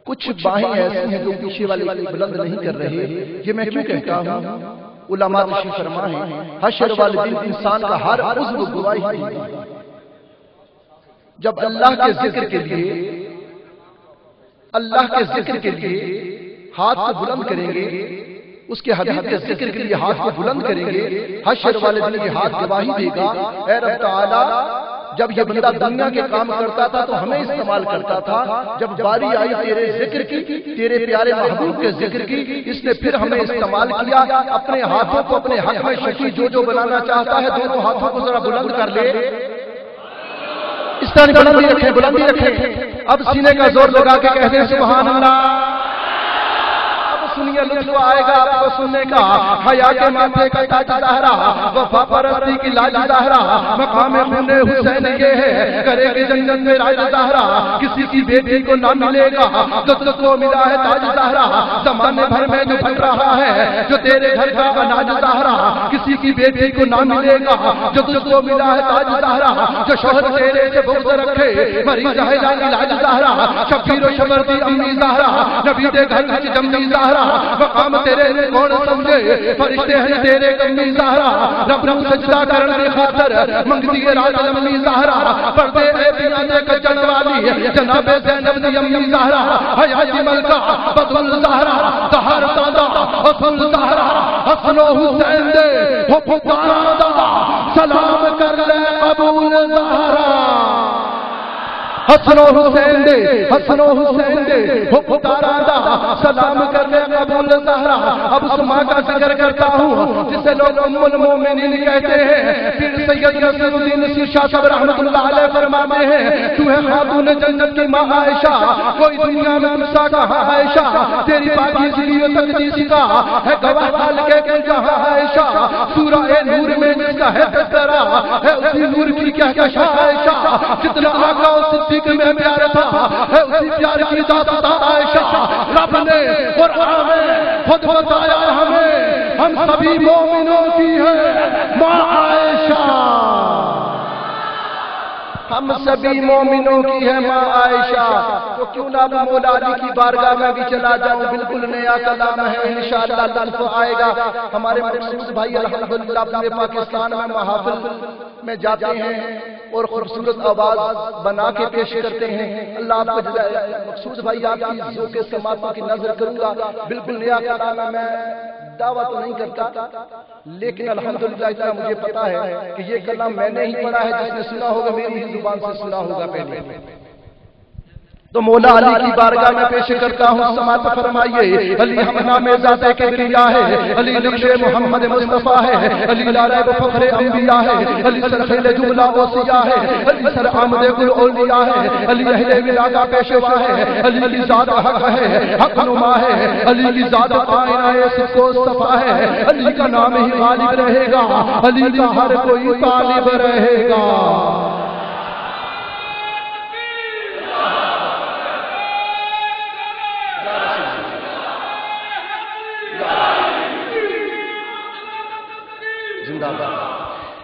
کچھ باہیں ایسی ہیں جو پیچھے والے بلند نہیں کر رہے. یہ میں کیوں کہتا ہوں؟ علماء تشریف فرما ہیں حشر والے دن انسان کا ہر عضو گواہی دے گا. جب اللہ کے ذکر کے لیے ہاتھ کو بلند کریں گے، اس کے حبیب کے ذکر کے لیے ہاتھ کو بلند کریں گے، حشر والے دن یہ ہاتھ گواہی دے گا اے رب تعالی جب یہ بندہ دنیا کے کام کرتا تھا تو ہمیں استعمال کرتا تھا، جب باری آئی تیرے ذکر کی، تیرے پیارے محبوب کے ذکر کی، اس نے پھر ہمیں استعمال کیا. اپنے ہاتھوں کو اپنے حق میں شفیع جو بنانا چاہتا ہے دونوں ہاتھوں کو ذرا بلند کر لے. اس طرح بلندی رکھیں. اب سینے کا زور لگا کے کہتے ہیں سبحان اللہ. سنیے لطف آئے گا آپ کو سننے کا. حیا کے ماتھے کا تاج زہرا، وفا پرستی کی لاج زہرا، مقام خون حسین یہ ہے، کرے گی جنت میں راج زہرا. کسی کی بیٹی کو نہ ملے گا جو تجھ کو ملا ہے تاج زہرا. زمانے بھر میں جو بن رہا ہے جو تیرے گھر کا اناج زہرا. کسی کی بیٹی کو نہ ملے گا جو تجھ کو ملا ہے تاج زہرا. جو شوہر تیرے سے بغض رکھے مریض ہے علاج زہرا. شبیر و شبر دی امی زہرا، نبی دے گھر وچ جمنی زہرا. مقام تیرے کون سمجھے، فرشتے ہیں تیرے کمی زہرا. رب نو سجدہ کرن دی خاطر منگتی ہے رات لمبی زہرا. پردے اے بیاں دے کچن والی جناب زینب دی امی زہرا. حیا دی ملکہ بدل زہرا، طاہر تادا حسن زہرا. حسن و حسین دے ہو پکارا دا سلام کر لے قبول زہرا. حسن و حسین دے ہو پکارا دا سلام کرنے قبول زہرا. اب اس ماں کا ذکر کرتا ہوں جسے لوگ ام المومنین کہتے ہیں. پھر سید نصیر الدین نصیر شاہ صاحب رحمۃ اللہ علیہ فرماتے ہیں تو ہے خاتون جنت کی ماں عائشہ، کوئی دنیا میں تمسا کہاں عائشہ. تیری پاکیزگی و تقدیس کا ہے گواہ خالق کے جہاں عائشہ. سورہ نور میں جس کا ہے تذکرہ ہے اسی نور کی کہکشاں عائشہ. جتنا آقا و صدیق میں پیار تھا ہے اسی پیار کی ذات تھا عائشہ. رب نے قرآن میں خود بتایا ہمیں ہم سبھی مومنوں کی ہے ماں عائشہ. ہم سبھی مومنوں کی ہے ماں عائشہ. تو کیوں نہ مولا علی کی بارگاہ میں بھی چلا جاؤں. بالکل نیا کلام ہے انشاءاللہ لطف آئے گا. ہمارے مقصود بھائی الحمدللہ پورے پاکستان میں محافل میں جاتے ہیں اور خوبصورت آواز بنا کے پیش کرتے ہیں. اللہ آپ کو جزائے. مقصود بھائی آپ کی ذوق سماعتوں کی نظر کروں گا. بالکل نیا کلام ہے. میں دعویٰ تو نہیں کرتا لیکن الحمدللہ اتنا مجھے پتا ہے کہ یہ کلام میں نے ہی پڑھا ہے. جس نے سنا ہوگا میری ہی زبان سے سنا ہوگا پہلے. تو مولا علی کی بارگاہ میں پیش کرتا ہوں سماعت فرمائیے. علی ہم نام ذات کبریا ہے، علی نقش محمد مصطفیٰ ہے، علی لارب فخر انبیاء ہے، علی سرخیل جملہ اوصیاء ہے، علی سر آمد کل اولیاء ہے، علی اہل ولا کا پیشوا ہے، علی کی ذات حق ہے حق نما ہے، علی کی ذات آئینہ صدق و صفا ہے. علی کا نام ہی غالب رہے گا، علی کا ہر کوئی طالب رہے گا.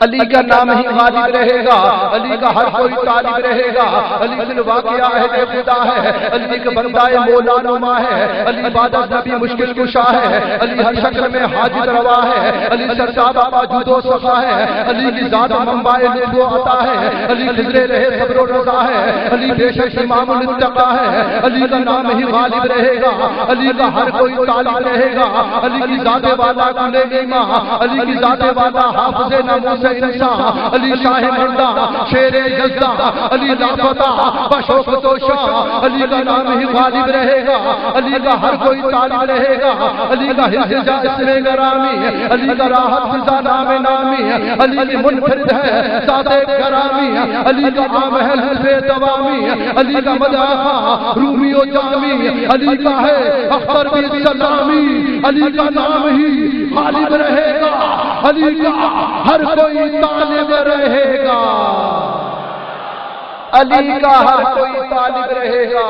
علی کا نام ہی غالب رہے گا، علی کا ہر کوئی طالب رہے گا. علی دل واقعہ ہے خدا ہے، علی ایک بندہ مولا نما ہے، علی عبادت نبی مشکل کشا ہے، علی ہر شکل میں حاجت روا ہے، علی سرساد موجود و صفا ہے، علی کی ذات منبع لطف و عطا ہے، علی خضر رہے صبر و رضا ہے، علی بے شک امام الاتقا ہے. علی کا نام ہی غالب رہے گا، علی کا ہر کوئی طالب رہے گا. علی کی ذات والا کل ایمان، علی کی ذات والا حافظ ناموس انسان، علی شاہ مردہ شیر یزدہ، علی لافتہ بشوقت و شاہ. علی کا نام ہی غالب رہے گا، علی کا ہر کوئی طالب رہے گا. علی کا حجا اسم گرامی، علی کا راحت فضا نام نامی، علی کی منفرد ہے ذات گرامی، علی کا عام ہے حلف دوامی، علی کا مدعا رومی و جامی، علی کا ہے اختر کی سلامی. علی کا نام ہی غالب رہے گا، علی کا ہر کوئی طالب رہے گا. علی کا ہر کوئی طالب رہے گا،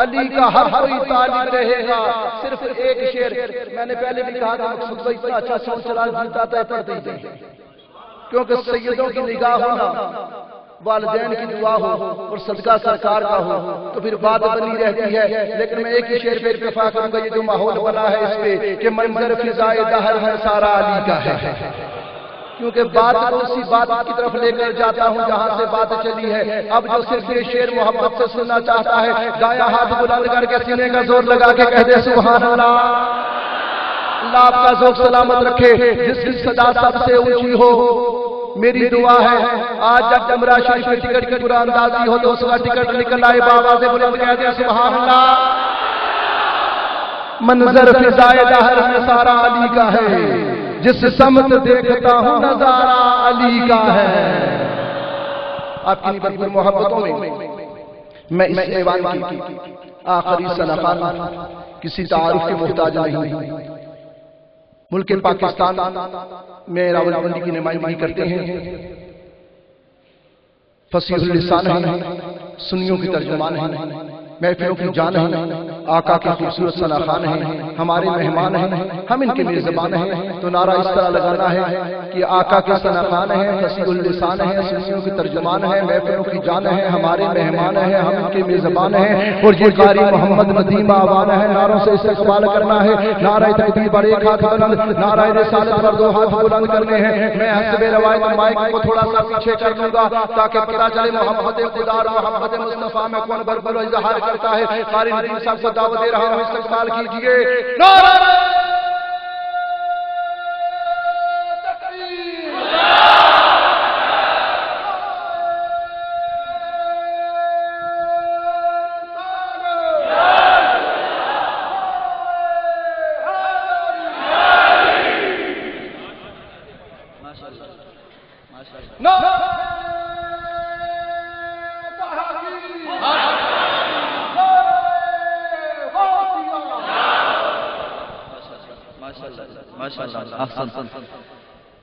علی کا ہر کوئی طالب رہے گا. صرف ایک شعر میں نے پہلے بھی کہا تھا مقصود بھائی اتنا اچھا سون چلا جلتا تھا پڑھتے تھے کیونکہ سیدوں کی نگاہ ہونا والدین کی دعا ہو اور صدقہ سرکار کا ہو تو پھر بات بنی رہتی ہے. لیکن میں ایک ہی شعر پہ اکتفا کروں گا، یہ جو ماحول بنا ہے اس پہ کہ منظر فضائے دہر ہے سارا علی کا ہے. کیونکہ بات کو اسی بات کی طرف لے کر جاتا ہوں جہاں سے بات چلی ہے. اب جو صرف یہ شعر محبت سے سننا چاہتا ہے، دایاں ہاتھ بلند کر کے سینے کا زور لگا کے کہہ دے سبحان اللہ. اللہ آپ کا ذوق سلامت رکھے. جس کی صدا سب سے اونچی ہو، میری دعا ہے آج جب جمرہ شریف میں ٹکٹ کی قرآن اندازی ہو تو اس کا ٹکٹ نکل آئے، بابا سے بلند کہہ دے سبحان اللہ. منظر فضائے دہر میں سارا علی کا ہے، جس سمت دیکھتا ہوں نظارہ علی کا ہے. آپ کی بھرپور محبتوں میں اس ایوان کی آخری سنخان کسی تعارف کے محتاج نہیں. ملک پاکستان میں راولپنڈی کی نمائندگی کرتے ہیں، فصیح اللسان ہیں، سنیوں کی ترجمان ہیں، محفلوں کی جان ہیں، آقا کے خوبصورت ثناخوان ہیں، ہمارے مہمان ہیں، ہم ان کے میزبان ہیں. تو نعرہ اس طرح لگانا ہے کہ آقا کے ثناخوان ہیں، فصیح اللسان ہیں، سنیوں کی ترجمان ہیں، محفلوں کی جان ہیں، ہمارے مہمان ہیں، ہم ان کے میزبان ہیں. اور یہ قاری محمد ندیم آوان ہے، نعروں سے استقبال کرنا ہے. نعرہ تکبیر پر ایک ہاتھ بلند، نعرہ رسالت پر دو ہاتھ بلند کرنے ہیں. میں حسب روایت مائک کو تھوڑا سا پیچھے کر دوں گا تاکہ پتہ چلے محمد خدا اور محمد مصطفیٰ میں کون بربر و اظہار کرتا ہے. قاری ندیم صاحب کو دعوت دے رہا ہوں، استقبال کیجئے. نعرہ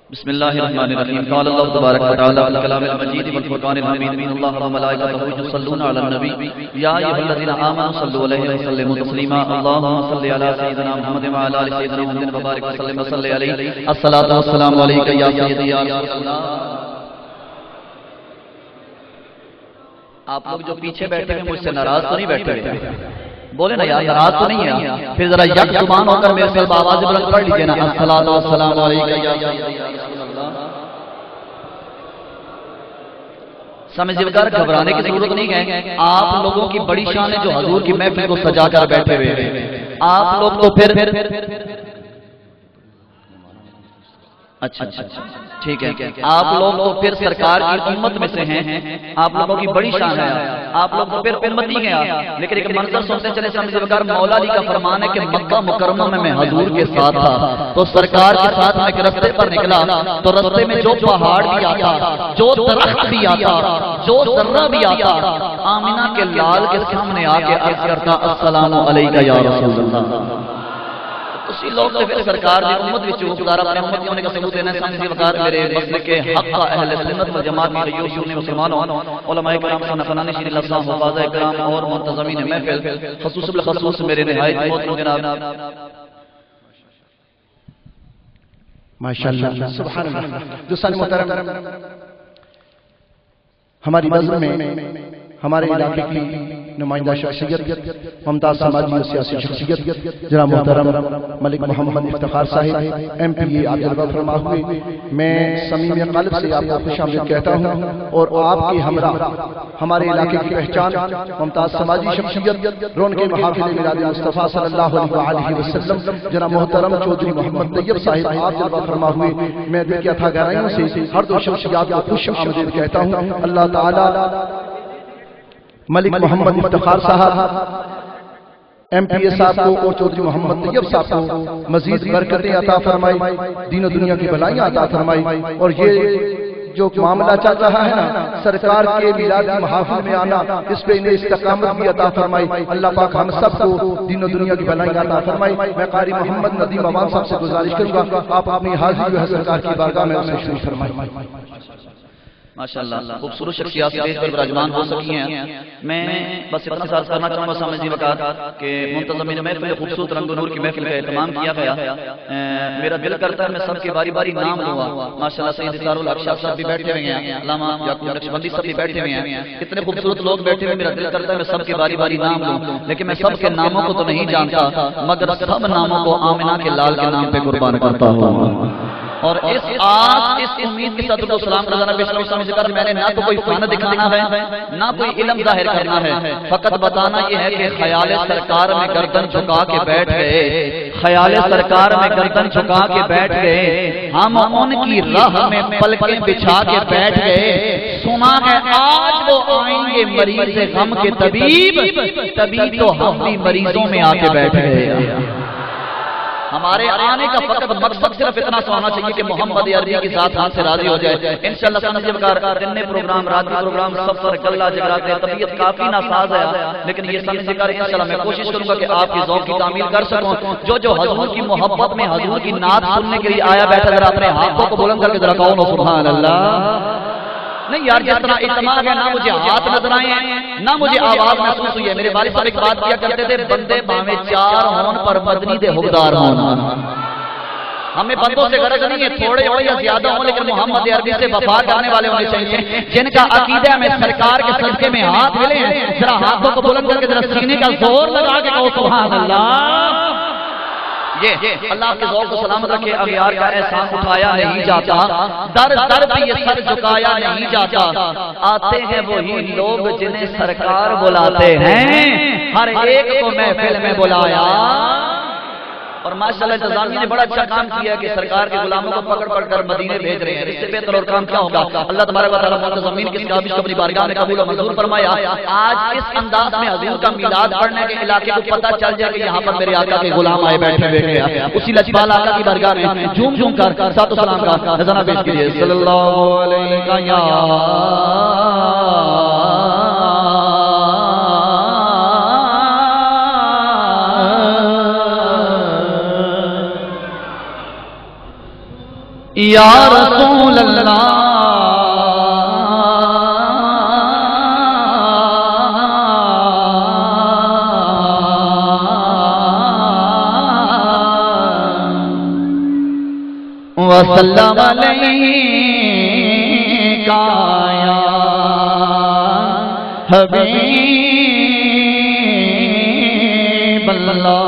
بسم اللہ الرحمن الرحیم. قال اللہ تبارک و تعالی فی الکلام المجید والفرقان الحمید ان اللہ وملائکته یصلون علی النبی یا ایھا الذین آمنوا صلوا علیہ وسلموا تسلیما. اللهم صل علی سیدنا محمد وعلی آل سیدنا محمد وبارک وسلم وصل علیہ. الصلاۃ والسلام علیک یا سیدی یا رسول اللہ. آپ لوگ جو پیچھے بیٹھے ہیں مجھ سے ناراض تو نہیں بیٹھے ہوئے؟ بولے نا یار، ناراض تو نہیں ہے؟ پھر ذرا یک زبان ہو کر میرے ساتھ آواز بلند پڑھ لیجیے نا، الصلاۃ والسلام علیک یا سیدی یا رسول اللہ. سمجھ کر گھبرانے کی ضرورت نہیں ہے. آپ لوگوں کی بڑی شان ہے جو حضور کی محفل کو سجا کر بیٹھے ہوئے ہیں. آپ لوگ تو پھر اچھا ٹھیک ہے، آپ لوگ تو پھر سرکار کی امت میں سے ہیں، آپ لوگوں کی بڑی شان ہے، آپ لوگ تو پھر امتی ہیں. لیکن ایک منظر سنتے چلے سمجھ بغیر، مولا علی کا فرمان ہے کہ مکہ مکرمہ میں حضور کے ساتھ تھا تو سرکار کے ساتھ میں ایک رستے پر نکلا تو رستے میں جو پہاڑ بھی آتا، جو درخت بھی آتا، جو ذرہ بھی آتا، آمینہ کے لال کے سامنے آ کے عرض کرتا السلام علیکہ یا رسول اللہ. اسی لوگ سے پھر سرکار نے امت وچ حقدار اپنے امت ہونے کا ثبوت دینا. سامنے وقار میرے مسلک کے حق کا اہل سنت و جماعت میں جو سنی مسلمانوں، علماء کرام، فنان شیر اللہ صاحب، حفاظ کرام اور منتظمین محفل، خصوص بالخصوص میرے نہایت محترم جناب ماشاءاللہ سبحان اللہ. دوستان محترم، ہماری نظر میں ہمارے علاقے کی نمائندہ شخصیت، ممتاز سماجی و سیاسی شخصیت جناب محترم ملک محمد افتخار صاحب ایم پی اے آپ جلوہ فرما ہوئے. میں صمیم قلب سے آپ کو خوش آمدید کہتا ہوں اور آپ کے ہمراہ ہمارے علاقے کی پہچان، ممتاز سماجی شخصیت، رونق محافل میلاد مصطفیٰ صلی اللہ علیہ وسلم جناب محترم چودھری محمد طیب صاحب آپ جلوہ فرما ہوئے. میں دل کی اتھا گہرائیوں سے ہر دو شخصیات کو خوش آمدید کہتا ہوں. اللہ تعالی ملک محمد افتخار صاحب ایم پی اے صاحب کو اور چودھری محمد طیب صاحب کو مزید برکتیں عطا فرمائی، دین و دنیا کی بھلائیاں عطا فرمائی. اور یہ جو معاملہ چل رہا ہے نا سرکار کے میلادی محافل میں آنا، اس پہ انہیں استقامت بھی عطا فرمائی. اللہ پاک ہم سب کو دین و دنیا کی بھلائیاں عطا فرمائی. میں قاری محمد ندیم عوام صاحب سے گزارش کروں گا آپ اپنی حاضری جو ہے سرکار کی بارگاہ میں اسے شریف فرمائیں. ماشاءاللہ خوبصورت شخصیات سے پر براجمان ہو سکی ہیں. میں بس اتنا ساتھ کرنا چاہوں گا سامنے وقت کہ منتظمین محفل خوبصورت رنگ و نور کی محفل کا اہتمام کیا گیا. میرا دل کرتا ہے میں سب کے باری باری نام لوں گا. ماشاءاللہ سید اطہار الحق شاہ صاحب بھی بیٹھے ہوئے ہیں, علامہ یعقوب نقشبندی صاحب بھی بیٹھے ہوئے ہیں. اتنے خوبصورت لوگ بیٹھے ہوئے, میرا دل کرتا ہے میں سب کے باری باری نام لوں, لیکن میں سب کے ناموں کو تو نہیں جانتا, مگر سب ناموں کو آمنہ کے لال کے نام پہ قربان کرتا ہوں. اور اس آس اس امید کے صدر و سلام رضانہ پیش کرو سامنے ذکر میں نے نہ تو کوئی فن دکھانا ہے نہ کوئی علم ظاہر کرنا ہے, فقط بتانا یہ ہے کہ خیال سرکار میں گردن جھکا کے بیٹھ گئے, خیال سرکار میں گردن جھکا کے بیٹھ گئے, ہم ان کی راہ میں پلکیں بچھا کے بیٹھ گئے. سنا ہے آج وہ آئیں گے مریض غم کے طبیب, تبھی تو ہم بھی مریضوں میں آ کے بیٹھ گئے. ہمارے آنے کا فقط مقصد صرف اتنا سا ہونا چاہیے کہ محمد عربی کی ذات ہم سے راضی ہو جائے. انشاءاللہ سمجھے بکار دن پروگرام رات کا پروگرام سفر گلہ جگراتے طبیعت کافی ناساز ہے, لیکن یہ سمجھے بکار انشاءاللہ میں کوشش کروں گا کہ آپ کی ذوق کی تعمیل کر سکوں. جو حضور کی محبت میں حضور کی نعت سننے کے لیے آیا بیٹھا ذرا اپنے ہاتھوں کو بلند کر کے ذرا کہو سبحان اللہ. نہیں یار جس طرح اجتماع ہے نہ مجھے ہاتھ نظر آئے ہیں نہ مجھے آواز محسوس ہوئی ہے. میرے والد صاحب ایک بات کیا کرتے تھے, بندے باویں چار ہون پر مدنی دے حقدار ہونا. ہمیں بندوں سے غرض نہیں ہے تھوڑے ہو یا زیادہ ہوں, لیکن محمد عربی سے وفا کرنے والے ہونے چاہیے جن کا عقیدہ میں سرکار کے صدقے میں ہاتھ ملے ہیں. ذرا ہاتھوں کو بلند کر کے ذرا سینے کا زور لگا کے کہو سبحان اللہ. یہ اللہ کے ذوق کو سلامت رکھے. اغیار کا احسان اٹھایا نہیں جاتا, در در پہ یہ سر جھکایا نہیں جاتا. آتے ہیں وہی لوگ جنہیں سرکار بلاتے ہیں, ہر ایک کو محفل میں بلایا. اور ماشاءاللہ انتظامیہ نے بڑا اچھا کام کیا کہ سرکار کے غلاموں کو پکڑ پکڑ کر مدینے بھیج رہے ہیں. اس سے بہتر اور کام کیا ہوگا. اللہ تبارک و تعالیٰ منتظمین کی کتابش کو اپنی بارگاہ میں قبول و منظور فرمایا. آج اس انداز میں حضور کا میلاد پڑھنے کے علاقے کو پتہ چل جائے کہ یہاں پر میرے آقا کے غلام آئے بیٹھے ہوئے ہیں. اسی لجپال آقا کی بارگاہ میں جھوم جھوم کر ساتھ و سلام کا خزانہ پیش کیجیے. صلی اللہ علیہ یا رسول اللہ وسلم علیکہ یا حبیب اللہ.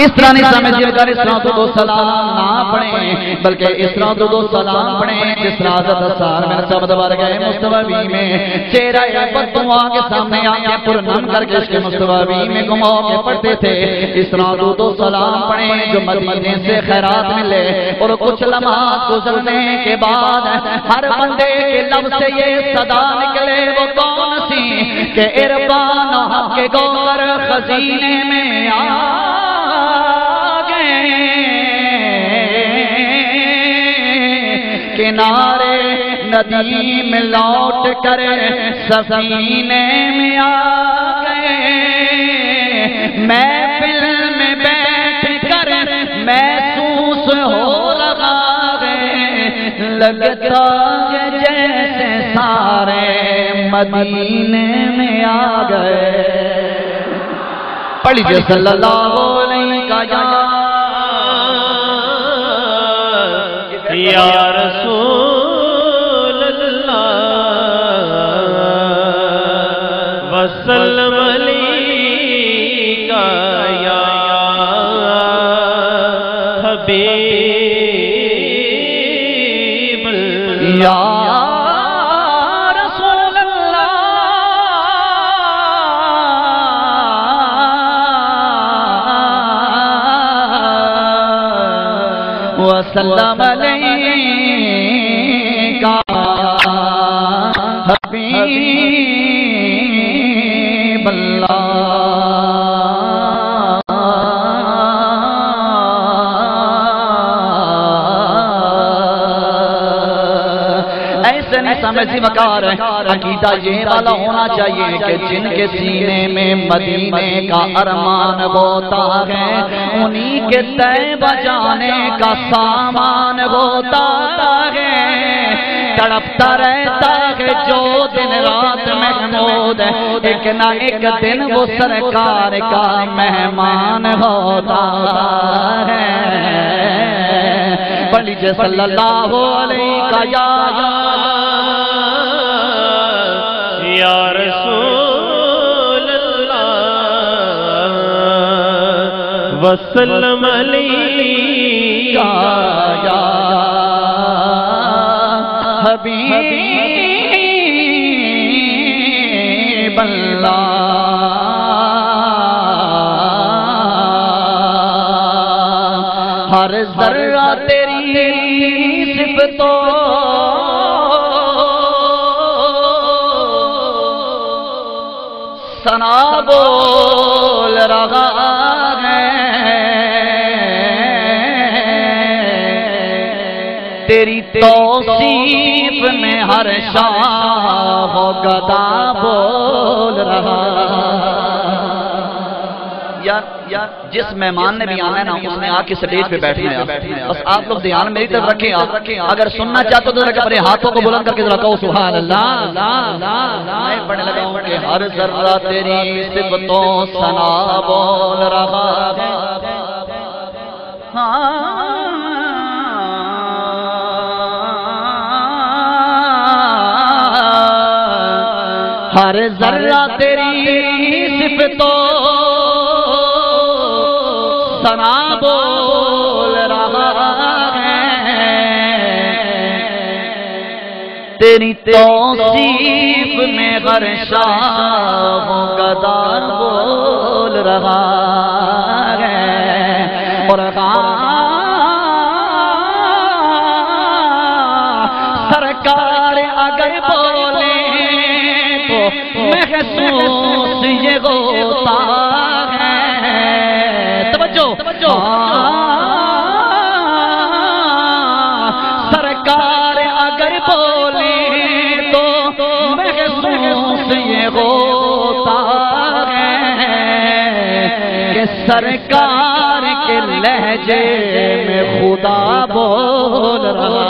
اس طرح نہیں سمجھے کر اس طرح تو سلام نہ پڑھیں بلکہ اس طرح تو سلام پڑھیں جس طرح حضرت اثار میں نصب دبار گئے مصطفی میں چہرہ بددعا کے سامنے آنکھیں پرنم کر کے اس کے مصطفی میں گمو کے پڑھتے تھے. اس طرح تو سلام پڑھیں جو مدینے سے خیرات ملے. اور کچھ لمحات گزرنے کے بعد ہر بندے کے لب سے یہ صدا نکلے وہ کون سی کہ اربان حق کے گوہر خزینے میں کنارے ندی میں لوٹ کر سفینے میں آ گئے. محفل میں بیٹھ کر محسوس ہو رہا ہے لگتا ہے جیسے سارے مدینے میں آ گئے. پڑھ لیجیے صلی اللہ علیہ یا رسول اللہ وسلم علیکہ یا حبیب اللہ. وسلم علیکہ حبیب اللہ. ایسے نہیں سمجھی وقار ہے، عقیدہ یہ والا ہونا چاہیے کہ جن کے سینے میں مدینے کا ارمان ہوتا ہے انہی کے طیبہ جانے کا سامان ہوتا ہے، تڑپتا رہتا ہے جو دن رات محمود ہے، ایک نہ ایک دن وہ سرکار کا مہمان ہوتا ہے۔ پڑھ لیجئے صلی اللہ علیہ یا رسول اللہ وسلم علیہ یا حبیب اللہ، ہر ذرہ تیری صفتوں ثنا بول رہا ہے، تیری توصیف میں ہر شاہ و گدا بول رہا۔ یا جس مہمان نے بھی آنا ہے نا اس نے آ کے سٹیج پہ بیٹھنا ہے، بس آپ لوگ دھیان میری طرف رکھیں۔ اگر سننا چاہتے ہو تو اپنے ہاتھوں کو بلند کر کے ذرا کہو سبحان اللہ۔ میں پڑھنے لگا ہوں کہ ہر ذرہ تیری صفتوں ثنا بول رہا ہے، ہر ذرہ تیری صفتوں ثنا بول رہا ہے، تیری توصیف میں ہر شاہ و گدا بول رہا ہے، اور سرکار اگر بولے تو محسوس یہ ہوتا ہے، توجہ سرکار اگر بولے تو محسوس یہ ہوتا ہے کہ سرکار کے لہجے میں خدا بول رہا،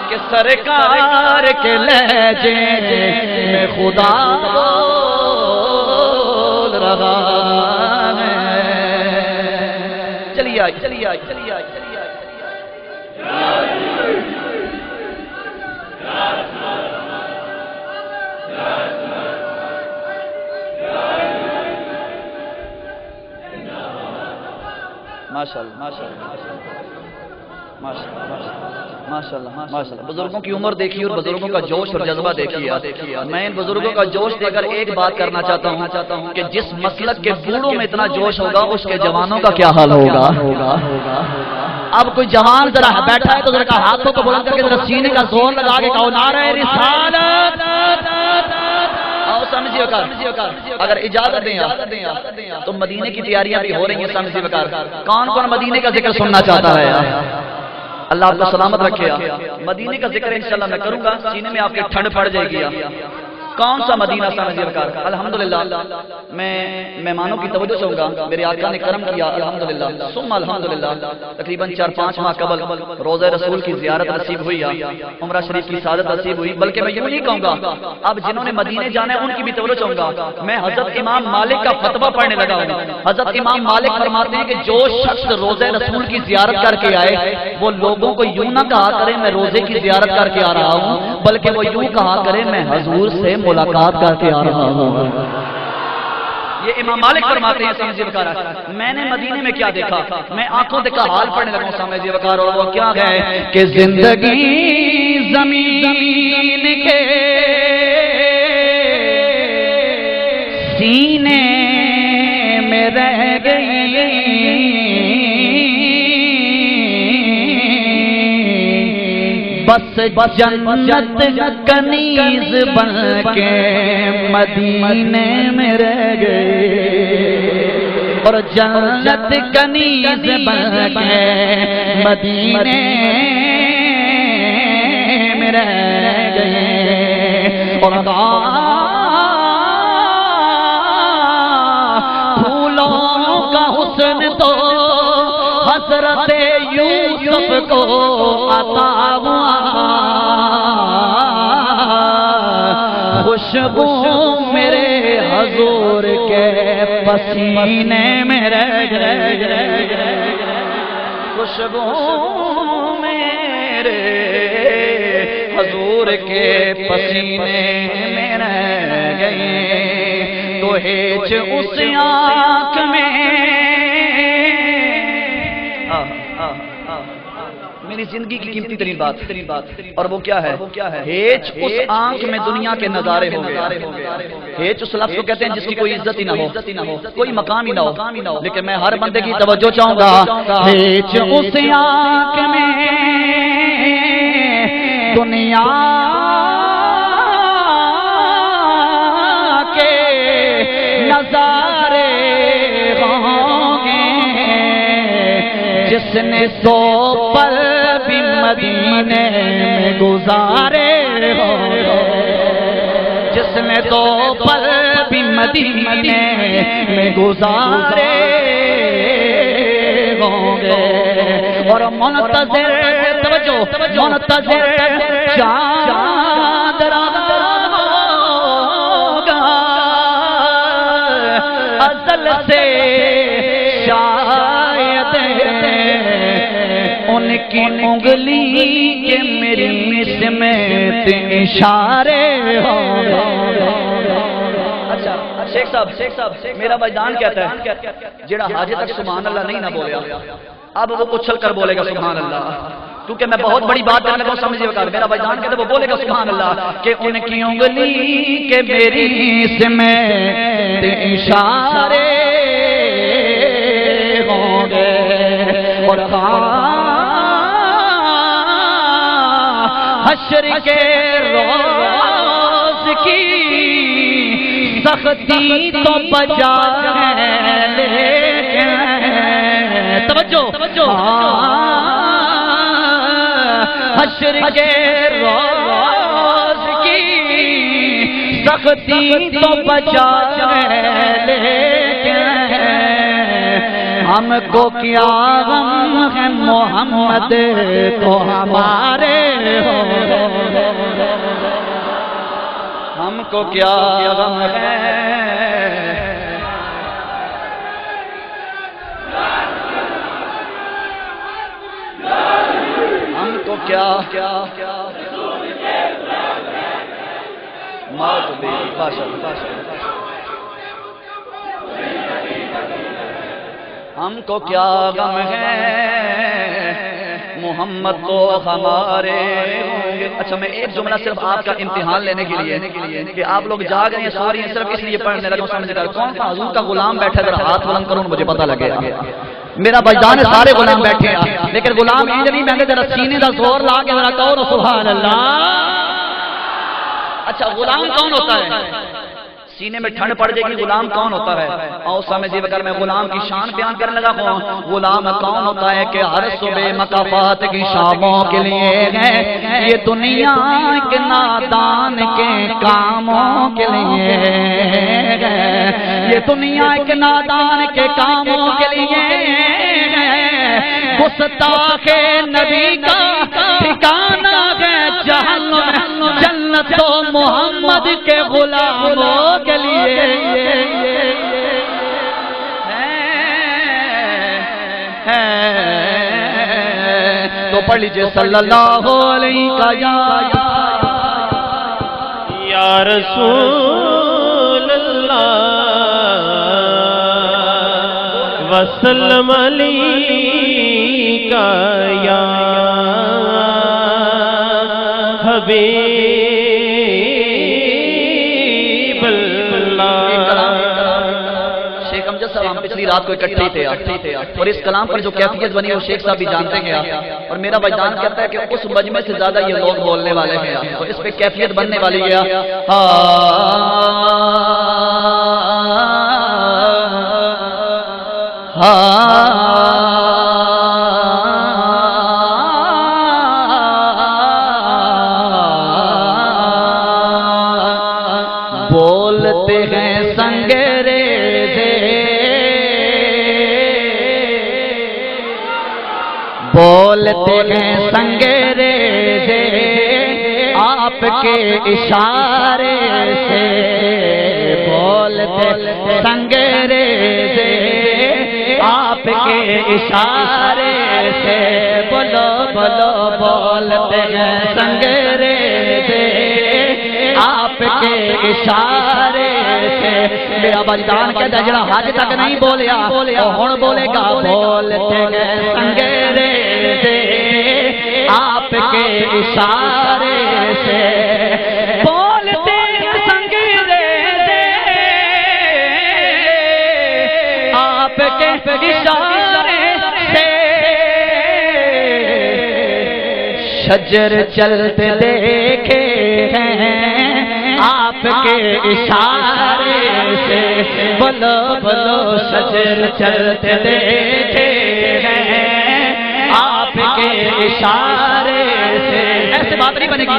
کہ سرکار کے لہجے میں خدا بول رہا ہے۔ چلیے آئی چلیے آئی چلیے آئی چلیے آئی ماشاءاللہ ماشاءاللہ ماشاءاللہ۔ بزرگوں کی عمر دیکھیے اور بزرگوں کا جوش اور جذبہ دیکھیے۔ میں ان بزرگوں کا جوش دے کر ایک بات کرنا چاہتا ہوں کہ جس مسلک کے بوڑھوں میں اتنا جوش ہوگا اس کے جوانوں کا کیا حال ہوگا۔ اب کوئی جوان ذرا بیٹھا ہے تو ذرا ہاتھوں کو بلند کر کے ذرا سینے کا زور لگا کے کہو نعرہ رسالت۔ سمجھیے اگر اجازت دیں تو مدینے کی تیاریاں بھی ہو رہی ہیں۔ سمجھیے کون کون مدینے کا ذکر سننا چاہتا ہے؟ اللہ آپ کو سلامت رکھے۔ مدینے کا ذکر انشاءاللہ میں کروں گا، سینے میں آپ کے ٹھنڈ پڑ جائے گی۔ کون سا مدینہ سمجھیے بکار؟ الحمدللہ میں مہمانوں کی توجہ چاہوں گا، میرے آقا نے کرم کیا الحمدللہ ثم الحمدللہ، تقریباً 4-5 ماہ قبل روضہ رسول کی زیارت نصیب ہوئی، عمرہ شریف کی سعادت نصیب ہوئی۔ بلکہ میں یوں نہیں کہوں گا، اب جنہوں نے مدینے جانا ہے ان کی بھی توجہ چاہوں گا۔ میں حضرت امام مالک کا فتویٰ پڑھنے لگا ہوں۔ حضرت امام مالک فرماتے ہیں کہ جو شخص روضہ رسول کی زیارت کر کے آئے وہ لوگوں کو یوں نہ کہا کرے میں روزے کی زیارت کر کے آ رہا ہوں، بلکہ وہ یوں کہا کرے میں حضور سے ملاقات کر کے آ رہا ہوں۔ یہ امام مالک فرماتے ہیں۔ سمجھیے بکار، میں نے مدینے میں کیا دیکھا؟ میں آنکھوں دیکھا حال پڑھنے لگا ہوں۔ سمجھیے بکار، اور وہ کیا ہے کہ زندگی زمین کے سینے میں رہ گئی، بس جنت کنیز بن کے مدینے میں رہ گئے، اور جنت کنیز بن کے مدینے رہ گئے اور پھولوں کا حسن تو حضرت یوسف کو عطا ہوا خوشبو میرے حضور کے پسینے میں رہ گئے خوشبو میرے حضور کے پسینے میں رہ گئے تو ہیچ اس آنکھ میں میری زندگی کی قیمتی ترین بات اور وہ کیا ہے ہیچ اس آنکھ میں دنیا کے نظارے ہو گئے ہیچ اس لفظ کو کہتے ہیں جس کی کوئی عزت ہی نہ ہو کوئی مقام ہی نہ ہو لیکن میں ہر بندے کی توجہ چاہوں گا ہیچ اس آنکھ میں دنیا کے نظارے ہوں گے جس نے سو پل بھی مدینے میں گزارے ہوں گے جس نے دو پل بھی مدینے میں گزارے ہوں گے اور منتظر توجہ منتظر چاند ہوگا ازل سے شاید ان کی انگلی کے میری سمیت اشارے ہوگا شیخ صاحب میرا وجدان کہتا ہے جڑا حاجے تک سبحان اللہ نہیں نہ بولیا اب وہ اچھل کر بولے گا سبحان اللہ کیونکہ میں بہت بڑی بات کرنے کو سمجھے گا میرا وجدان کہتا ہے وہ بولے گا سبحان اللہ کہ ان کی انگلی کے میری سمیت اشارے ہوں گے اور حشر کے روز کی سختی تو بجا ہے لیکن توجہ حشر کے روز کی سختی تو بجا ہے لیکن ہم کو کیا غم ہے محمد تو ہمارے ہو ہم کو کیا غم ہے ہم کو کیا موت بھی ہم کو کیا غم ہے محمد تو ہمارے ہوں گے. اچھا میں ایک جملہ صرف آپ کا امتحان لینے کے لیے کہ آپ لوگ جاگ رہے ہیں سو رہی ہیں صرف اس لیے پڑھنے لگا سمجھ کر کون سا حضور کا غلام بیٹھا ہے ذرا ہاتھ بلند کروں مجھے پتہ لگے میرا بجدان ہے سارے غلام بیٹھے ہیں لیکن غلام یہ نہیں میں نے ذرا سینے کا زور لا کے ذرا کہو سبحان اللہ. اچھا غلام کون ہوتا ہے سینے میں ٹھنڈ پڑ جائے گی غلام کون ہوتا ہے اور سامنے جی بکر میں غلام کی شان بیان کرنے لگا ہوں غلام کون ہوتا ہے کہ ہر صبح مکافات کی شاموں کے لیے ہے یہ دنیا کے نادان کے کاموں کے لیے ہے یہ دنیا کے نادان کے کاموں کے لیے ہے گستاخ نبی کا ٹھکانہ ہے جہنم جنت تو محمد کے غلاموں کے لیے تو پڑھ لیجئے صلی اللہ علیہ یا رسول اللہ وسلم علیکہ یا حبیب اللہ. شیخ امجد صاحب ہم پچھلی رات کو اکٹھے تھے اور اس کلام پر جو کیفیت بنی وہ شیخ صاحب بھی جانتے ہیں اور میرا وجدان کہتا ہے کہ اس مجمع سے زیادہ یہ لوگ بولنے والے ہیں تو اس پہ کیفیت بننے والی ہے. بولتے ہیں سنگریزے آپ کے اشارے سے، بولتے سنگریزے آپ کے اشارے سے، بولو بولو بولتے ہیں سنگریزے آپ کے اشارے سے۔ میرا بجدان کہتا ہے جڑا حج تک نہیں بولیا ہن بولے گا، بولتے ہیں سنگریزے آپ کے اشارے سے، بولتے ہیں سنگریزے آپ کے اشارے سے، شجر چلتے دیکھے ہیں آپ کے اشارے سے، بولو بولو شجر چلتے دیکھے ہیں آپ کے اشارے سے۔ ایسے بات نہیں بنے گی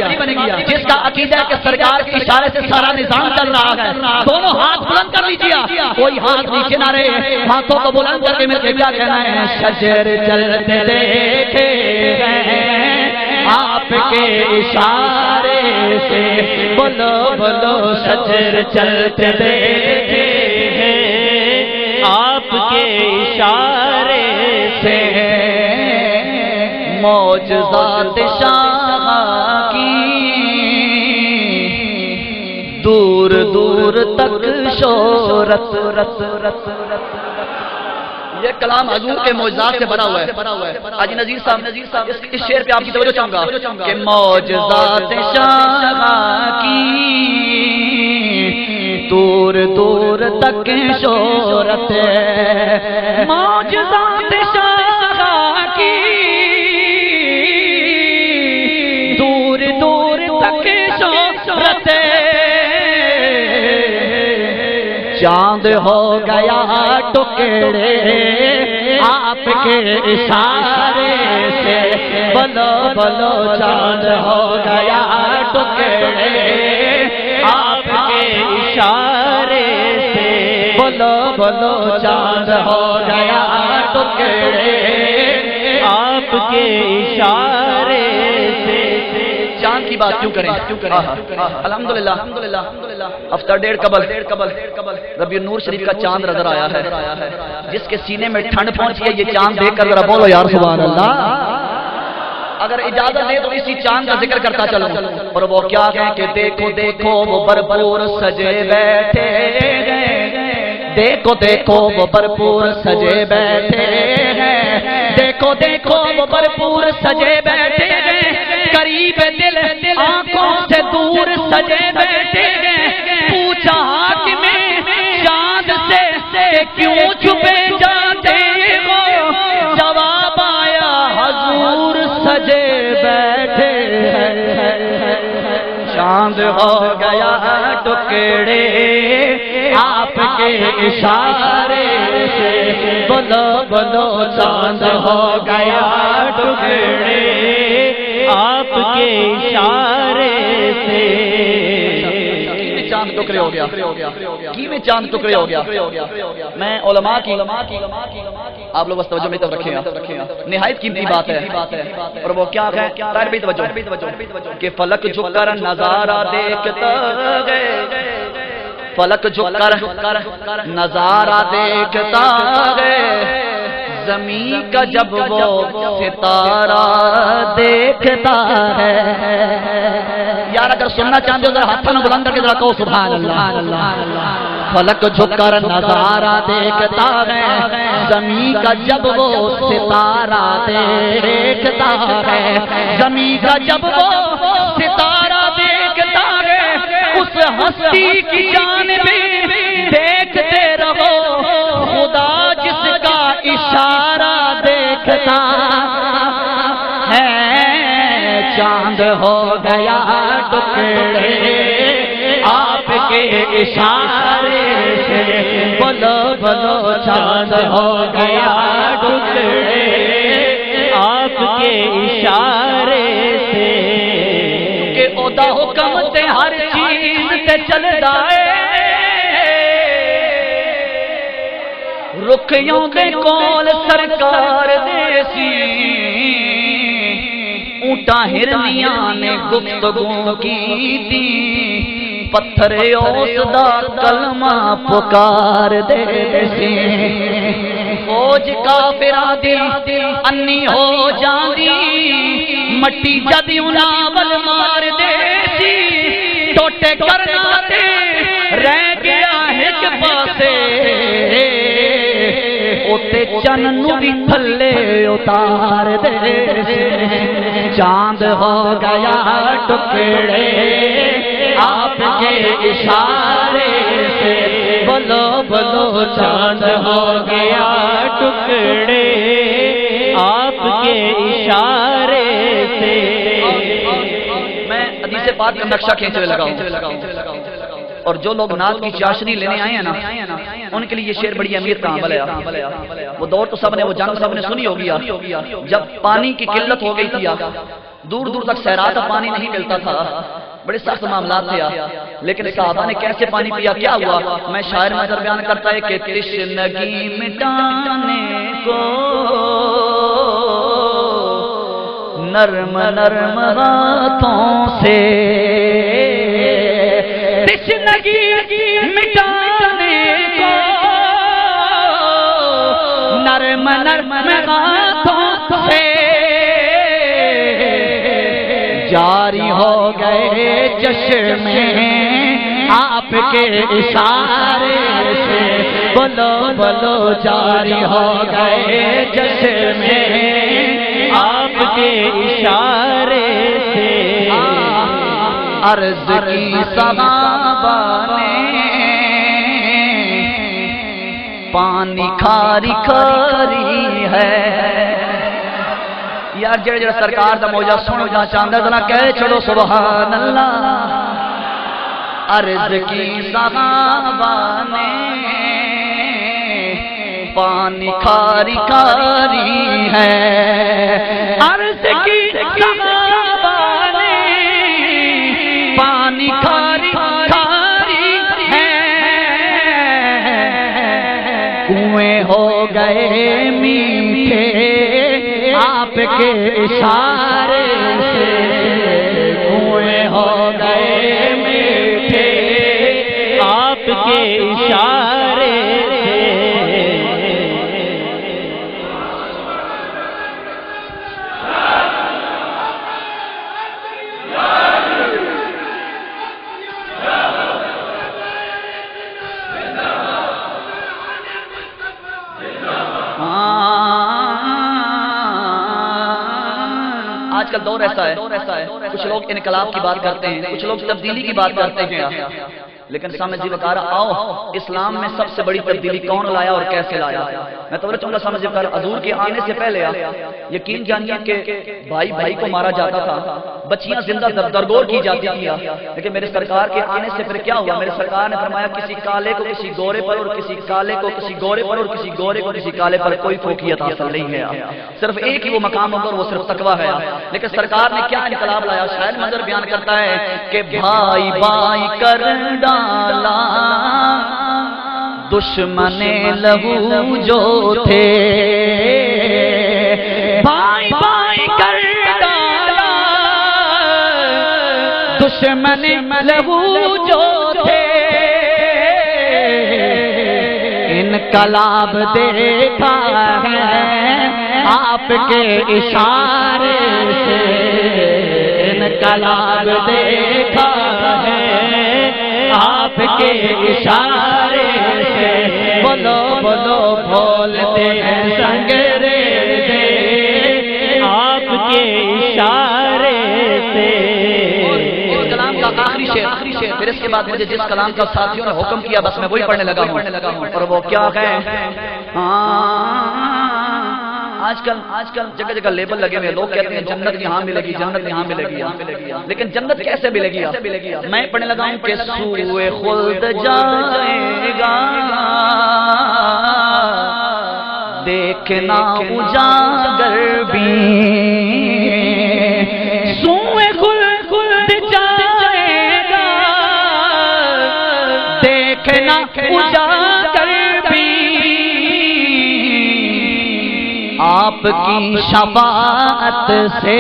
جس کا عقیدہ ہے کہ سرکار کے اشارے سے سارا نظام چل رہا ہے۔ دونوں ہاتھ بلند کر لیجیے، کوئی ہاتھ نیچے نہ رہے، ہاتھوں کو بلند کر کے میرے کیا کہنا ہے؟ شجر چلتے دیکھے ہیں آپ کے اشارے سے، بولو بولو شجر چلتے دیکھے ہیں آپ کے اشارے سے، معجزات شاہ کی دور دور تک شہرت، یہ کلام حضور کے معجزات سے بنا ہوا ہے۔ حاجی نذیر صاحب اس شعر پہ آپ کی توجہ چاہوں گا کہ معجزات شاہ کی دور دور تک شہرت، معجزات شاہ کی دور دور تک شہرت، چاند ہو گیا ٹکڑے آپ کے اشارے سے، بولو بولو چاند ہو گیا ٹکڑے آپ کے اشارے سے، بولو بولو چاند ہو گیا ٹکڑے آپ کے اشارے سے۔ چاند کی بات کیوں کریں؟ الحمدللہ ہفتہ ڈیڑھ قبل ربیع النور شریف کا چاند نظر آیا ہے، جس کے سینے میں ٹھنڈ پہنچ گئی، یہ چاند دیکھ کر ذرا بولو یار سبحان اللہ۔ اگر اجازت دے تو اسی چاند کا ذکر کرتا چلوں، اور وہ کیا کہیں کہ دیکھو دیکھو وہ بھرپور سجے بیٹھے ہیں، دیکھو دیکھو وہ بھرپور سجے بیٹھے ہیں، دیکھو دیکھو وہ بھرپور سجے بیٹھے ہیں، قریب دل آنکھوں سے دور سجے بیٹھے ہیں، پوچھا حاکم چاند سے کہ کیوں چھپے جاتے ہو، جواب آیا حضور سجے بیٹھے ہیں، چاند ہو گیا ٹکڑے آپ کے اشارے سے، بولو بولو چاند ہو گیا ٹکڑے آپ کے اشارے سے۔ چاند ٹکڑے ہو گیا، کی میں چاند ٹکڑے ہو گیا۔ میں علماء کی آپ لوگ بس توجہ میں طرف رکھیں گا، نہایت قیمتی بات ہے، اور وہ کیا ہے؟ طالب توجہ کہ فلک جھک کر نظارہ دیکھتا گئے، فلک جھک کر نظارہ دیکھتا گئے، زمین کا جب وہ ستارہ دیکھتا ہے۔ یار اگر سننا چاہتے ہو ذرا ہاتھوں بلند کر کے ذرا کہو سبحان اللہ۔ فلک جھک کر نظارہ دیکھتا ہے، زمین کا جب وہ ستارہ دیکھتا ہے، زمین کا جب وہ ستارہ دیکھتا ہے، اس ہستی کی جانب دیکھتے رہو، خدا جس کا اشارہ دیکھتا ہے، چاند ہو گیا ٹکڑے آپ کے اشارے سے، بولو بولو چاند ہو گیا ٹکڑے آپ کے اشارے سے۔ کہ اودا حکم تے ہر چیز تے چلدا ہے، رکھیوں دے کول سرکار دے سی، ہرنیاں نے گفتگو کی تھی پتھر اوس دا کلمہ پکار دے سی فوج کافراں دی انی ہو جاندی مٹی جدی انہاں ول مار دے سی ٹوٹے کرنا تے رہ گیا ایک پاسے اوتے چن نو بھی تھلے اتار دے چاند ہو گیا ٹکڑے آپ کے اشارے سے بولو بولو چاند ہو گیا ٹکڑے آپ کے اشارے سے میں حدیث پاک کا نقشہ کھینچنے لگا ہوں اور جو لوگ ناز کی چاشنی لینے آئے ہیں نا ان کے لیے یہ شعر بڑی اہمیت کا حامل ہے وہ دور تو سب نے وہ جنگ سب نے سنی ہوگی جب پانی کی قلت ہو گئی تھی دور دور تک صحرا تک پانی نہیں ملتا تھا بڑے سخت معاملات تھے لیکن صحابہ نے کیسے پانی پیا کیا ہوا میں شاعر نظر بیان کرتا ہے کہ تشنگی مٹانے کو نرم نرم ہاتھوں سے تشنگی مٹانے کو نرم نرم ہاتھوں سے جاری ہو گئے چشمے آپ کے اشارے سے بولو بولو جاری ہو گئے چشمے آپ کے اشارے سے عرض کی صحابہ نے پانی کھاری کھاری ہے یار جڑے جڑے سرکار دا موجہ سنو جہاں چاندہ دنا کہے چھڑو سبحان اللہ عرض کی صحابہ نے پانی کھاری کھاری ہے عرض کی صحابہ نے پانی کھاری کھاری ہے کنویں ہو گئے میٹھے آپ کے اشارے سے کنویں ہو گئے میٹھے آپ کے اشارے سے آج کل دور ایسا ہے کچھ لوگ انقلاب کی بات کرتے ہیں کچھ لوگ تبدیلی کی بات کرتے ہیں لیکن سامنے جی وقارہ آؤ اسلام میں سب سے بڑی تبدیلی کون لایا اور کیسے لایا میں تو چاہوں گا سامنے جی وقارہ حضور کے آنے سے پہلے یقین جانیے کہ بھائی بھائی کو مارا جاتا تھا بچیاں زندہ درگور کی جاتی تھی لیکن میرے سرکار کے آنے سے پھر کیا ہوا میرے سرکار نے فرمایا کسی کالے کو کسی گورے پر اور کسی کالے کو کسی گورے پر اور کسی گورے کو کسی کالے پر کوئی فوقیت حاصل نہیں ہے صرف ایک ہی وہ مقام ہوگا اور وہ صرف تقویٰ ہے لیکن سرکار نے کیا انقلاب لایا شاید منظر بیان کرتا ہے کہ بھائی بھائی کر ڈالا دشمن لہو جو تھے بھائی بھائی کر ڈالا دشمن لہو جو تھے انقلاب دیکھا ہے آپ کے اشارے سے انقلاب دیکھا ہے آپ کے اشارے سے بولو بولو بولتے ہیں سنگریزے آپ کے اشارے سے اور کلام کا آخری شعر پھر اس کے بعد مجھے جس کلام کا ساتھیوں نے حکم کیا بس میں وہی پڑھنے لگا ہوں اور وہ کیا ہے آج کل جگہ جگہ لیبل لگے ہوئے لوگ کہتے ہیں جنت یہاں ملے گی جنت یہاں ملے گی لیکن جنت کیسے ملے گی میں پڑھنے لگا ہوں کہ سوئے خلد جائے گا دیکھنا اجاگر بھی سوئے خلد جائے گا دیکھنا اجاگر بھی آپ کی شفاعت سے،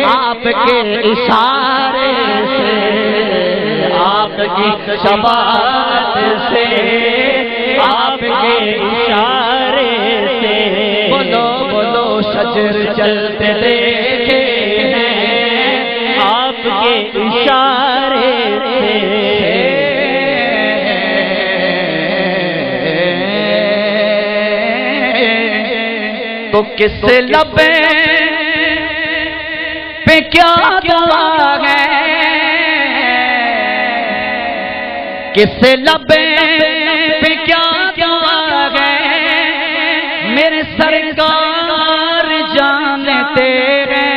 آپ کے اشارے سے، آپ کی شفاعت سے، آپ کے اشارے سے، بولو بولو شجر چلتے دیکھے ہیں آپ کے اشارے سے۔ تو کس لبے پہ کیا دعا ہے، کس لبے پہ کیا دعا ہے، میرے سرکار جانتے ہیں۔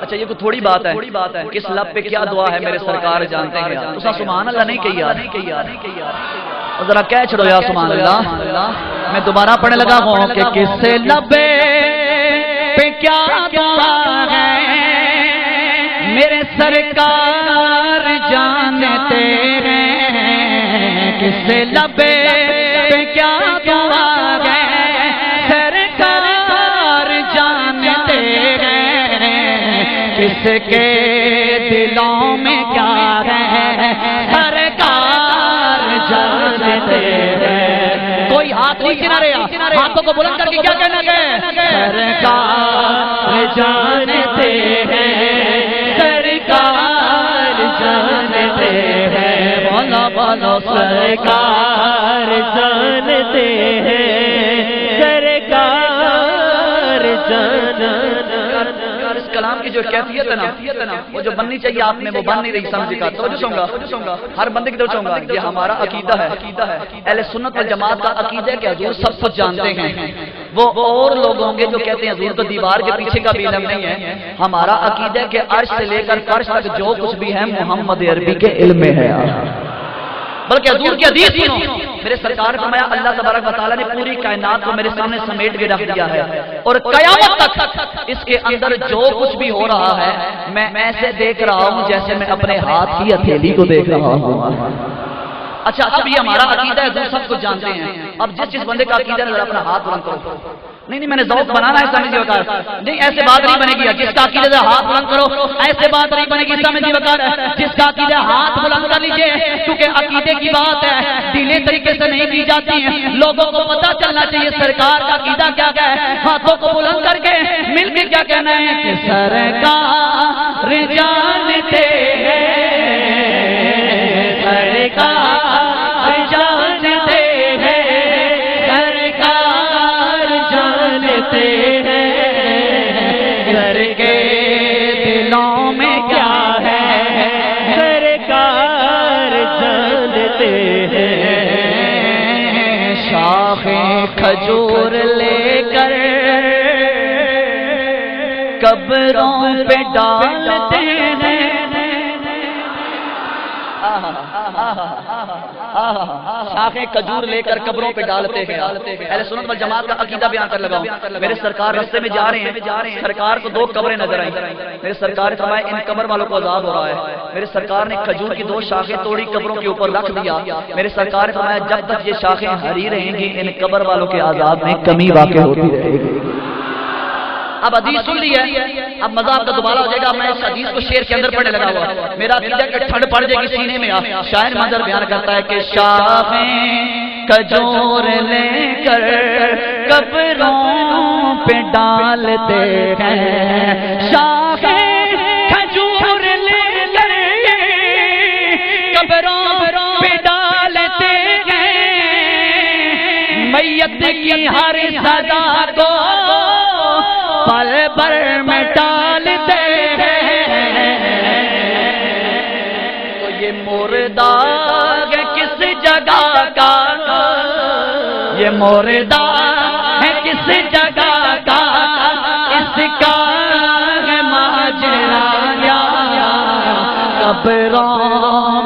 اچھا یہ کوئی تھوڑی بات ہے، کس لب پہ کیا دعا ہے میرے سرکار جانتے ہیں، تو سبحان اللہ نہیں کہی یار، اور ذرا کہہ چھڑو یا سبحان اللہ۔ میں دوبارہ پڑھنے لگا ہوں کہ کس لب پہ کیا دعا ہے، میرے سرکار جانتے ہیں، کس لب پہ کیا دعا ہے، سرکار جانتے ہیں، کس کے دلوں میں کیا ہے، سرکار جانتے ہیں۔ کوئی ہاتھ نیچے نہ رہا، ہاتھوں کو بلند کر کے کیا کہنا ہے، سرکار جانتے ہیں، سرکار جانتے ہیں، بولو بولو سرکار جانتے ہیں، سرکار جانتے ہیں۔ اس کلام کی جو کیفیت ہے نا، وہ جو بننی چاہیے آپ میں وہ بن نہیں رہی، سمجھ کا توجہ چاہوں گا، ہر بندے کی طرف چاہوں گا، یہ ہمارا عقیدہ ہے، اہل سنت والجماعت کا عقیدہ ہے کہ حضور سب کچھ جانتے ہیں۔ وہ اور لوگ ہوں گے جو کہتے ہیں حضور تو دیوار کے پیچھے کا بھی علم نہیں ہے، ہمارا عقیدہ ہے کہ عرش سے لے کر فرش تک جو کچھ بھی ہے محمد عربی کے علم میں ہے، بلکہ حضور کی حدیث سنو، میرے سرکار نے فرمایا اللہ تبارک و تعالیٰ نے پوری کائنات کو میرے سامنے سمیٹ کے رکھ دیا ہے، اور قیامت تک اس کے اندر جو کچھ بھی ہو رہا ہے میں ایسے دیکھ رہا ہوں جیسے میں اپنے ہاتھ کی ہتھیلی کو دیکھ رہا ہوں۔ اچھا اب یہ ہمارا عقیدہ ہے، جو سب کچھ جانتے ہیں۔ اب جس بندے کا عقیدہ ہے اپنا ہاتھ بلند کرو، نہیں میں نے ذوق بنانا ہے، سمجھیے وقار نہیں، ایسے بات نہیں بنے گی، جس کا عقیدہ ہے ہاتھ بلند کرو، ایسے بات نہیں بنے گی، سمجھیے وقار جس کا عقیدہ ہاتھ بلند کر لیجئے، کیونکہ عقیدے کی بات ہے، دینی طریقے سے نہیں کی جاتی ہے، لوگوں کو پتہ چلنا چاہیے سرکار کا عقیدہ کیا ہے، ہاتھوں کو بلند کر کے مل کے کیا کہنا ہے کہ سرکار جانتے ہیں، سرکار جانتے ہیں، سرکار جانتے ہیں، سر کے دلوں میں کیا ہے، سرکار جانتے ہیں۔ شاخ کھجور لے کر قبروں پہ ڈالتے ہیں، شاخیں کھجور لے کر قبروں پہ ڈالتے ہیں۔ اہل سنت والجماعت کا عقیدہ بیان کر لگا ہوں، میرے سرکار رستے میں جا رہے ہیں، سرکار کو 2 قبریں نظر آئیں، میرے سرکار نے فرمایا ان قبر والوں کو عذاب ہو رہا ہے، میرے سرکار نے کھجور کی 2 شاخیں توڑی قبروں کے اوپر رکھ دیا، میرے سرکار نے فرمایا جب تک یہ شاخیں ہری رہیں گی ان قبر والوں کے عذاب میں کمی واقع ہوتی رہے گی۔ اب حدیث سن لی ہے، اب مذاق کا دوبارہ ہو جائے گا، میں اس حدیث کو شعر کے اندر پڑھنے لگا ہوا، میرا عقیدہ کہ ٹھنڈ پڑ جائے گی سینے میں۔ شاعر منظر بیان کرتا ہے کہ شاخیں کھجور لے کر قبروں پہ ڈالتے ہیں، شاخیں کھجور لے کر قبروں پہ ڈالتے ہیں، میت کی ہر صدا کو پل بھر میں ڈالتے ہیں، تو یہ مردہ ہے کس جگہ کا، یہ مردہ ہے کس جگہ کا، اس کا ہے ماجرا، قبروں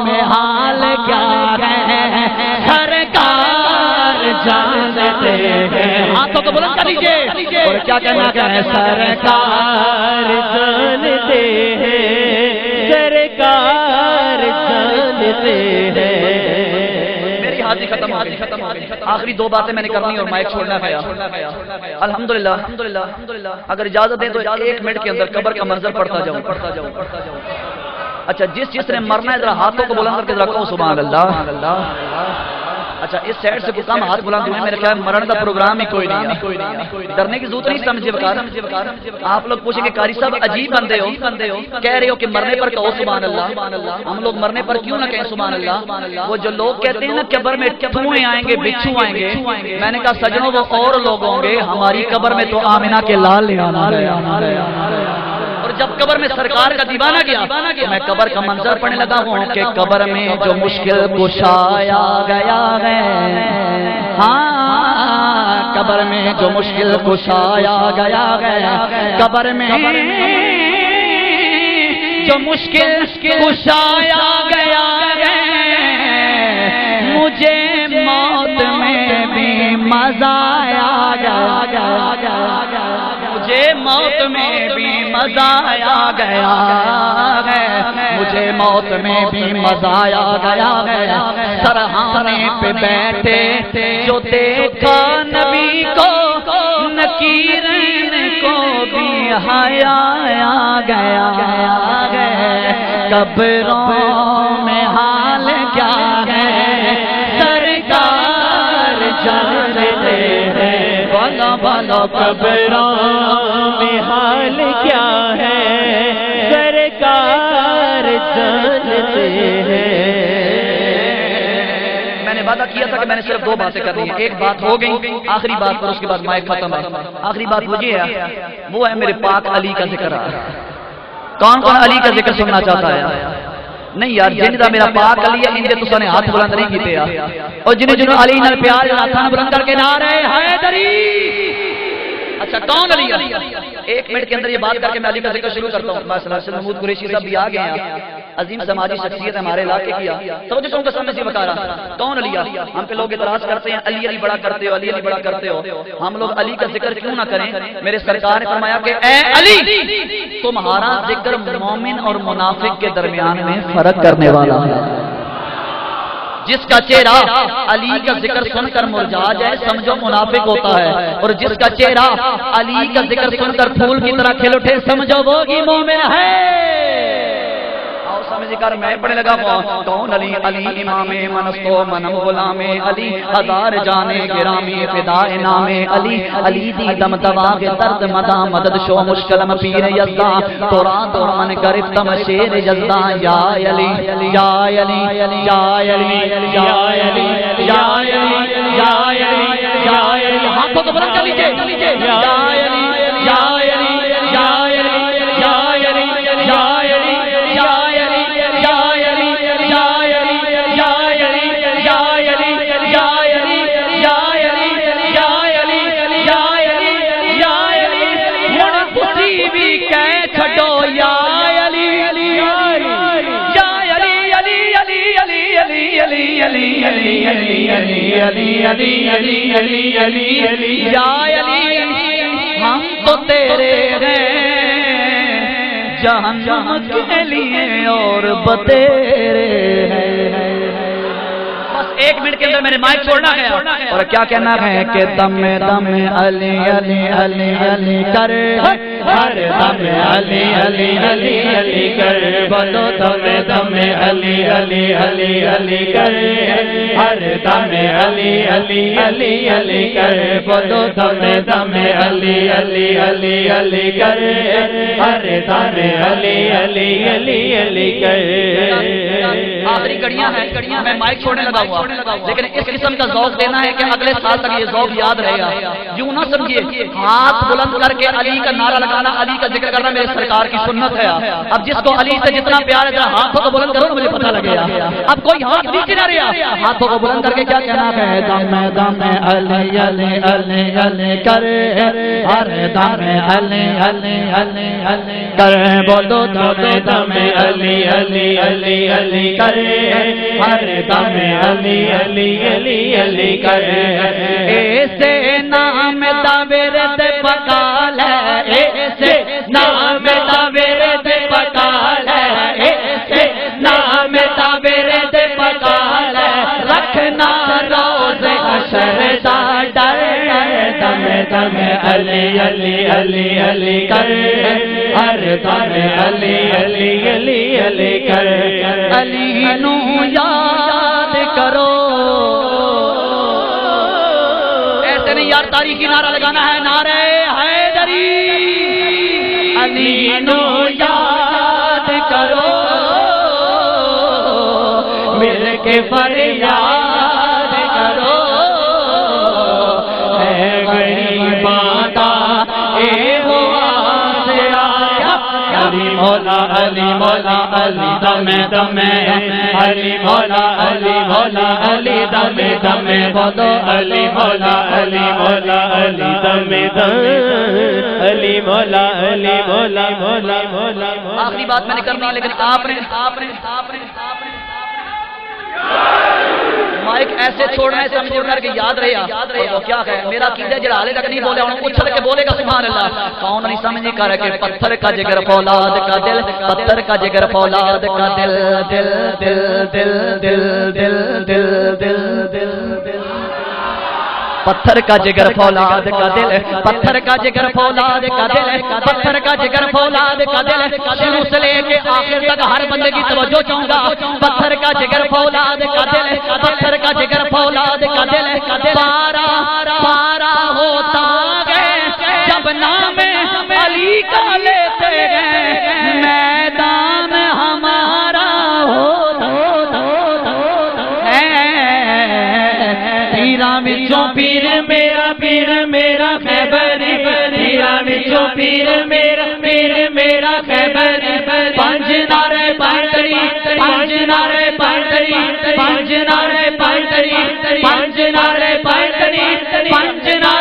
میں حال کیا ہے، سرکار جانتے ہیں۔ ہاتھوں اور کیا کہنا ہے سرکار جانتے ہیں، سرکار جانتے ہیں۔ میری حاضری ختم ہو گئی۔ آخری دو باتیں میں نے کرنی اور مائک چھوڑنا گیا۔ الحمدللہ اگر اجازت دیں تو 1 منٹ کے اندر قبر کا منظر پڑھتا جاؤں۔ اچھا جس نے مرنا ہے ذرا ہاتھوں کو بلند کر کے ذرا کہو سبحان اللہ۔ اچھا اس سائڈ سے کم ہاتھ بلند ہوئے، میرے خیال مرن کا پروگرام ہی کوئی نہیں ہے، ڈرنے کی ضرورت نہیں سمجھے بکار۔ آپ لوگ پوچھیں گے قاری صاحب عجیب بندے ہو، کہہ رہے ہو کہ مرنے پر کہو سبحان اللہ، ہم لوگ مرنے پر کیوں نہ کہیں سبحان اللہ؟ وہ جو لوگ کہتے ہیں نا قبر میں ٹھوئیں آئیں گے، بچھو آئیں گے، میں نے کہا سجنوں وہ اور لوگ ہوں گے، ہماری قبر میں تو آمنہ کے لال لے آنا ہے۔ اور جب قبر میں سرکار کا دیوانہ گیا میں قبر کا منظر پڑھنے لگا ہوں کہ قبر میں جو مشکل کشایا گیا ہے، ہاں قبر میں جو مشکل کشایا گیا ہے، قبر میں جو مشکل کشایا گیا ہے، مجھے موت میں بھی مزہ آیا گیا، مجھے موت میں بھی مزہ آیا گیا ہے، مجھے موت میں بھی مزہ آیا گیا ہے۔ سرہانے پہ بیٹھے جو دیکھا نبی کو، نکیرین کو بھی حیا آیا گیا ہے۔ قبروں میں حال کیا ہے سرکار جانتے ہیں، بولو بولو قبروں میں حال کیا ہے سرکار جانتے ہیں۔ میں نے وعدہ کیا تھا کہ میں نے صرف 2 باتیں کرنی ہیں، ایک بات ہو گئی، آخری بات پر اس کے بعد مائک ختم ہے۔ آخری بات وہ یہ ہے، وہ ہے میرے پاک علی کا ذکر۔ کون کون علی کا ذکر سننا چاہتا ہے؟ نہیں یار جن دا میرا پاک علی ہے اندے تساں نے ہاتھ بلند نہیں کیتے یار، اور جنہوں علی نال پیار ہاتھ بلند کر کے نعرہ حیدری۔ اچھا کون علی ہے؟ 1 منٹ کے اندر یہ بات کر کے میں علی کا ذکر شروع کرتا ہوں۔ ماشاءاللہ محمود قریشی صاحب بھی آ گئے ہیں، عظیم سماجی شخصیت ہمارے علاقے کی۔ توجہ سن کے سامنے سے بتا رہا کون علی ہے؟ ہم پہ لوگ اعتراض کرتے ہیں علی علی بڑا کرتے ہو، علی علی بڑا کرتے ہو، ہم لوگ علی کا ذکر کیوں نہ کریں؟ میرے سرکار نے فرمایا کہ اے علی تمہارا ذکر مومن اور منافق کے درمیان میں فرق کرنے والا ہے۔ جس کا چہرہ علی کا ذکر سن کر مرجھا جائے سمجھو منافق ہوتا ہے، اور جس کا چہرہ علی کا ذکر سن کر پھول کی طرح کھل اٹھے سمجھو وہ ہی مومن ہے۔ ذکر میں پڑھنے لگا کون علی؟ علی امام منستو منم غلام علی، ہزار جانے گرامی فدائے نام علی، علی دی دم دواغ درد مدا مدد شو مشکلم پیر یزدہ، تورا تو من گرفتم شیر یزدہ، یا علی یا علی یا علی یا علی یا علی یا علی یا علی، ہاتھوں کو بلند کر لیجئے، یا علی یا علی یا علی یا علی یا علی ہم تو تیرے ہیں جہنم کے لیے اور بتیرے ہیں۔ بس 1 منٹ کے اندر میں نے مائک چھوڑنا ہے اور کیا کہنا ہے کہ دم دم علی علی علی علی کر، ہر دم علی علی علی علی کر، بولو دم دم علی علی علی علی کر، ہر دم علی علی علی علی کر، بولو دم دم علی علی علی علی کر، ہر دم علی علی علی علی کر۔ آخری گھڑیاں ہیں، میں مائک چھوڑنے لگا ہوا، لیکن اس قسم کا ذوق دینا ہے کہ اگلے سال تک یہ ذوق یاد رہے گا۔ یوں نہ سمجھیے ہاتھ بلند کر کے علی کا نعرہ لگانا، علی کا ذکر کرنا میرے سرکار کی سنت ہے۔ اب جس کو علی سے جتنا پیار ہے ذرا ہاتھوں کو بلند کرو مجھے پتہ لگے گا۔ اب کوئی ہاتھ نیچے نہ رہا، ہاتھوں کو بلند کر کے کیا کہنا ہے؟ دم دم علی علی علی علی کر، ہر دم علی علی علی علی کر، بولو دم دم علی علی علی علی کر، ہر دم علی علی علی علی کر، ایسے نام دا ورد پکال ہے ایسے نام دا ورد پکال ہے ایسے نام دا ورد پکال ہے رکھنا روز حشر دا ڈر دم دم علی علی علی علی کر ہر دم علی علی علی علی کر علی نو یاد کرو ایسے نہیں یار تاریخی نعرہ لگانا ہے نعرہ حیدری علی نو یاد کرو مل کے فریاد کرو اے غریباں دا اے ہوا سے آیا علی مولا علی مولا علی دم دم علی مولا علی مولا علی دم دم بولو علی مولا علی مولا علی دم دم علی مولا علی مولا مولا مولا آخری بات میں نے کرنی ہے لیکن آپ نے مائک ایسے چھوڑنا ہے سمجھ کر کے یاد رہے اور وہ کیا کہے میرا عقیدہ جڑا حالے تک نہیں بولے انہوں اچھل کے بولے گا سبحان اللہ کون نہیں سمجھ کر کے پتھر کا جگر فولاد کا دل پتھر کا جگر فولاد کا دل دل دل دل دل دل دل دل دل دل پتھر کا جگر فولاد کا دل پتھر کا جگر فولاد کا دل پتھر کا جگر فولاد کا دل شروع سے لے کے آخر تک ہر بندے کی توجہ چاہوں گا پتھر کا جگر فولاد کا دل پتھر کا جگر فولاد کا دل پارا پارا ہوتا گئے جب نام علی کا لیتے گئے میدان ہمارا وچوں پیر میرا خیبری تیرا وچوں پیر میرا خیبری پنج نعرے پنڈری پنج نعرے پنڈری پنج نعرے پنڈری پنج نعرے پنڈری پنج نعرے